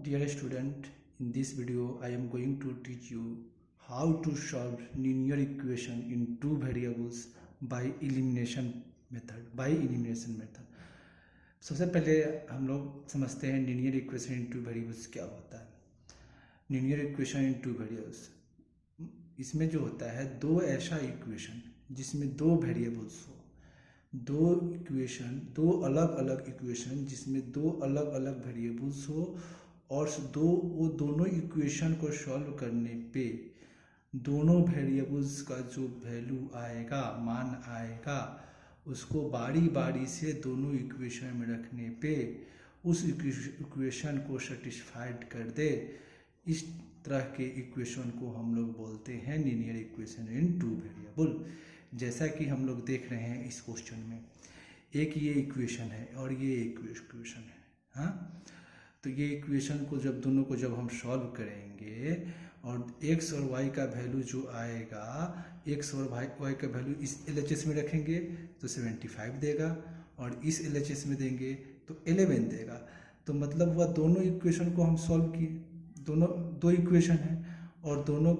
Dear student, in this video I am going to teach you how to solve linear equation in two variables by elimination method. सबसे पहले हम लोग समझते हैं linear equation in two variables क्या होता है। linear equation in two variables, इसमें जो होता है दो ऐसा इक्वेशन जिसमें दो वेरिएबल्स हो, दो अलग अलग इक्वेशन जिसमें दो अलग अलग वेरिएबल्स हो और वो दोनों इक्वेशन को सॉल्व करने पे दोनों वेरिएबल्स का जो वैल्यू आएगा, मान आएगा, उसको बारी बारी से दोनों इक्वेशन में रखने पे उस इक्वेशन को सेटिस्फाइड कर दे। इस तरह के इक्वेशन को हम लोग बोलते हैं linear equation in two variable. जैसा कि हम लोग देख रहे हैं इस क्वेश्चन में, एक ये इक्वेशन है और ये इक्वेशन है। हाँ, तो ये इक्वेशन को दोनों को जब हम सॉल्व करेंगे और x और y का वैल्यू जो आएगा, x और y का वैल्यू इस LHS में रखेंगे तो 75 देगा और इस LHS में देंगे तो 11 देगा। तो मतलब हुआ दोनों इक्वेशन को हम सॉल्व किए, दो इक्वेशन है और दोनों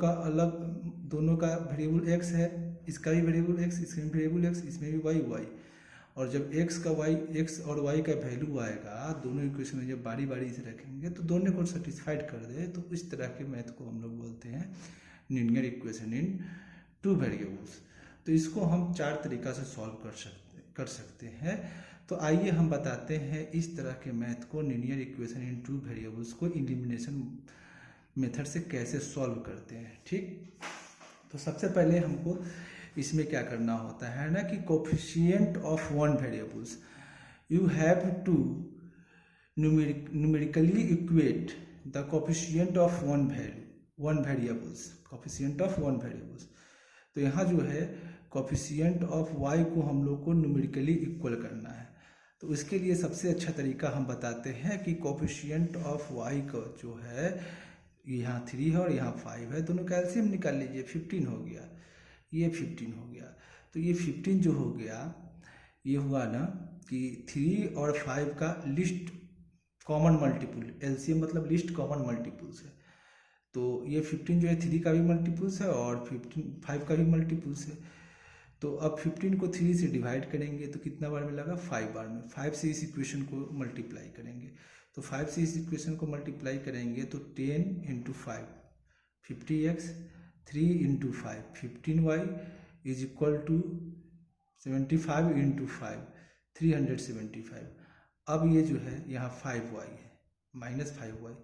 का वेरिएबल x है, इसका भी वेरिएबल x, इसका भी वेरिएबल x, इसमें भी y। और जब x और y का वैल्यू आएगा दोनों इक्वेशन में जब बारी बारी से रखेंगे तो दोनों को सेटिस्फाइड कर दे, तो इस तरह के मैथ को हम लोग बोलते हैं linear equation in two variables. तो इसको हम चार तरीका से सॉल्व कर सकते हैं। तो आइए हम बताते हैं इस तरह के मैथ को, linear equation in two variables को एलिमिनेशन मेथड से कैसे सॉल्व करते हैं। ठीक, तो सबसे पहले हमको इसमें क्या करना होता है ना कि coefficient of one variables, you have to numerically equate the coefficient of one variables. तो यहाँ जो है कोफिशिएंट ऑफ y को हम लोग को न्यूमेरिकली इक्वल करना है। तो इसके लिए सबसे अच्छा तरीका हम बताते हैं कि कोफिशिएंट ऑफ y का जो है, यहाँ 3 है और यहाँ 5 है, दोनों का एलसीएम निकाल लीजिए, 15 हो गया, ये 15 हो गया। तो ये 15 जो हो गया, ये हुआ ना कि 3 और 5 का लिस्ट कॉमन मल्टीपल, एलसीएम मतलब लिस्ट कॉमन मल्टीपल्स है। तो ये 15 जो है 3 का भी मल्टीपल्स है और 5 का भी मल्टीपल्स है। तो अब 15 को 3 से डिवाइड करेंगे तो कितना बार मिलेगा, 5 बार में। 5 से इस इक्वेशन को मल्टीप्लाई करेंगे, तो 5 से इस इक्वेशन को मल्टीप्लाई करेंगे तो 10 × 5 50x, 3 × 5 15y is equal to 75 × 5 375। अब ये जो है यहाँ 5y है, -5y,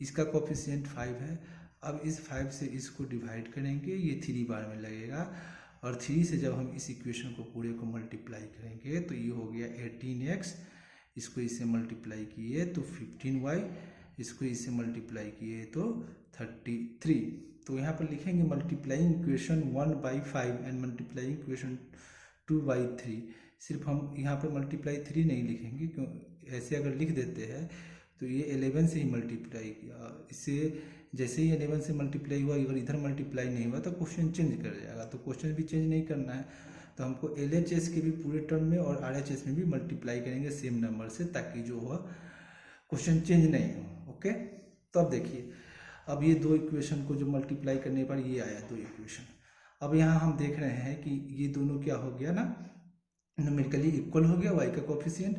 इसका कोफिशिएंट 5 है। अब इस 5 से इसको डिवाइड करेंगे, ये 3 बार में लगेगा और 3 से जब हम इस इक्वेशन को पूरे को मल्टीप्लाई करेंगे तो ये हो गया 18x, इसको इससे मल्टीप्लाई किए तो 15y, इसको इससे मल्टीप्लाई किए तो 33। तो यहाँ पर लिखेंगे multiplying equation 1/5 and multiplying equation 2/3। सिर्फ हम यहाँ पर मल्टीप्लाई 3 नहीं लिखेंगे, क्यों ऐसे अगर लिख देते हैं तो ये 11 से ही मल्टीप्लाई किया, इससे जैसे ही 11 से मल्टीप्लाई हुआ, अगर इधर मल्टीप्लाई नहीं हुआ तो क्वेश्चन चेंज कर जाएगा। तो क्वेश्चन भी चेंज नहीं करना है, तो हमको LHS के भी पूरे टर्म में और RHS में भी मल्टीप्लाई करेंगे सेम नंबर से, ताकि जो हुआ क्वेश्चन चेंज नहीं हो। ओके, तो अब देखिए, अब ये दो इक्वेशन को जो मल्टीप्लाई करने पर ये आया दो इक्वेशन। अब यहाँ हम देख रहे हैं कि ये दोनों क्या हो गया ना, न्यूमेरिकली इक्वल हो गया y का कोफिशिएंट।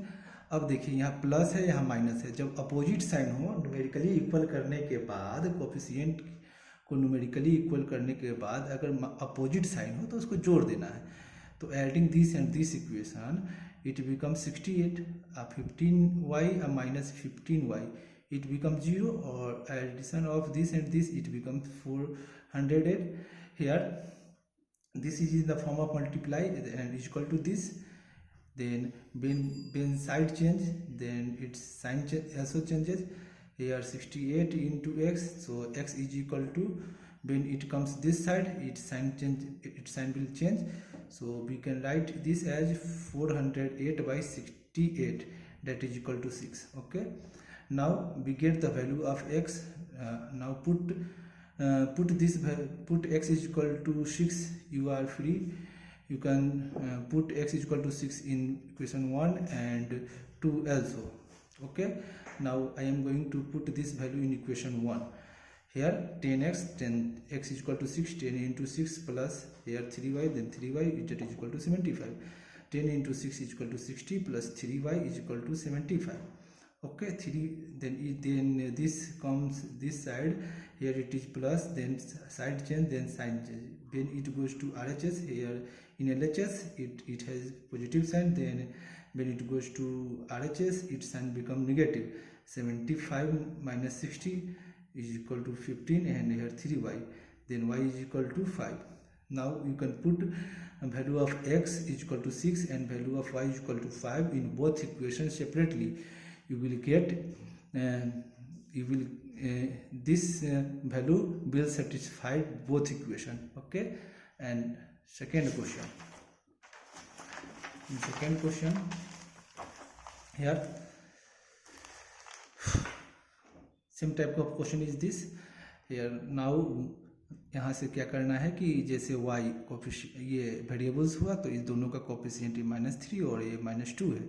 अब देखिए यहाँ प्लस है, यहाँ माइनस है। जब अपोजिट साइन हो, न्यूमेरिकली इक्वल करने के बाद, कोफिशिएंट को न्यूमेरिकली इक्वल करने के बाद अगर अपोजिट साइन हो तो उसको जोड़ देना है। तो adding this and this equation it become 68, 15y minus 15y it becomes 0, or addition of this and this it becomes 408. Here this is in the form of multiply and is equal to this. Then when side change, then its sign also changes. Here 68 into x, so x is equal to, when it comes this side, its sign will change. So we can write this as 408/68, that is equal to 6. Okay, now we get the value of x. Now put x is equal to 6. You are free, you can put x is equal to 6 in equation 1 and 2 also. Okay, Now I am going to put this value in equation 1. Here 10x, 10x is equal to 6, 10 into 6 plus here 3y, then 3y that is equal to 75. 10 into 6 is equal to 60 plus 3y is equal to 75. Okay, 3, then this comes this side, here it is plus, then side change, then sign change. When it goes to RHS, here in LHS it has positive sign, then when it goes to RHS its sign become negative. 75 minus 60 is equal to 15, and here 3y, then y is equal to 5. Now you can put value of x is equal to 6 and value of y is equal to 5 in both equations separately. You will get this value will satisfy both equation. Okay, and second question. In second question, here same type of question is this. Here now यहाँ से क्या करना है कि जैसे y ये variables हुआ तो इस दोनों का कोफिशिएंट -3 और ये -2 है,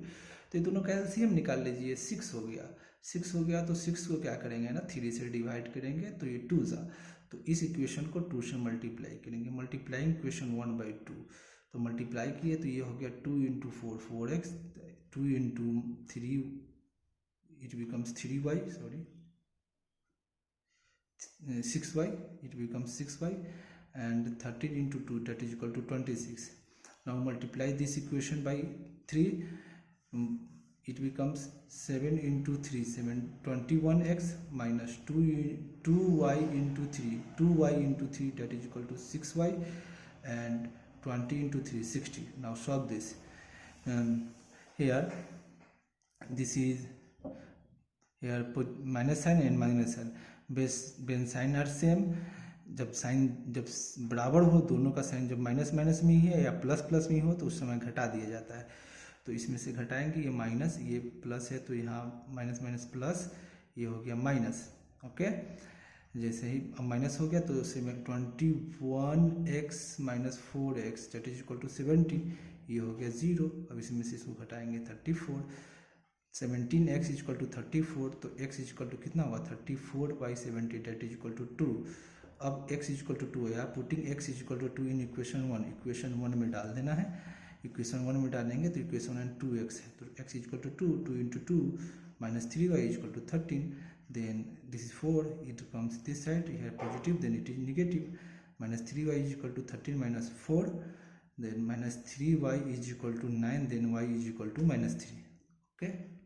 तो ये दोनों का एलसीएम निकाल लीजिए। 6 हो गया, 6 हो गया तो 6 को क्या करेंगे ना 3 से डिवाइड करेंगे तो ये 2 सा, तो इस इक्वेशन को 2 से मल्टीप्लाई करेंगे। मल्टीप्लाइंग इक्वेशन 1/2, तो मल्टीप्लाई किए तो ये हो गया 2 into 4 4x, 2 into 3 it becomes 3y, sorry 6y, it becomes 6y, and 13 into 2 that is equal to 26. Now multiply this equation by 3, it becomes 7 into 3 7 21x minus 2y into 3 2y into 3 that is equal to 6y, and 20 into 3 60. Now solve this. Here this is here put minus sign and minus sign, when sign are same, जब बराबर हो दोनों का sign, जब minus minus में ही है या plus plus में हो तो उस समय घटा दिया जाता है। तो इसमें से घटाएंगे, ये माइनस ये प्लस है तो यहाँ माइनस माइनस प्लस, ये हो गया माइनस। ओके, जैसे ही अब माइनस हो गया तो उससे में 21x minus 4x that is equal to 70, ये हो गया 0। अब इसमें से इसको घटाएंगे 34, 17x इज इक्वल टू 34, तो x इज इक्वल टू कितना हुआ 34/70 दैट इज इक्वल टू 2। अब x इज इक्वल टू 2 है, putting x is equal to 2 in equation 1, equation 1 में डाल देना है। इक्वेशन 1 में डालेंगे तो इक्वेशन 1 2x है, तो x is equal to 2, 2 into 2 minus 3y is equal to 13, then this is 4, it comes this side here positive, then it is negative, minus 3y is equal to 13 minus 4, then minus 3y is equal to 9, then y is equal to -3. Okay.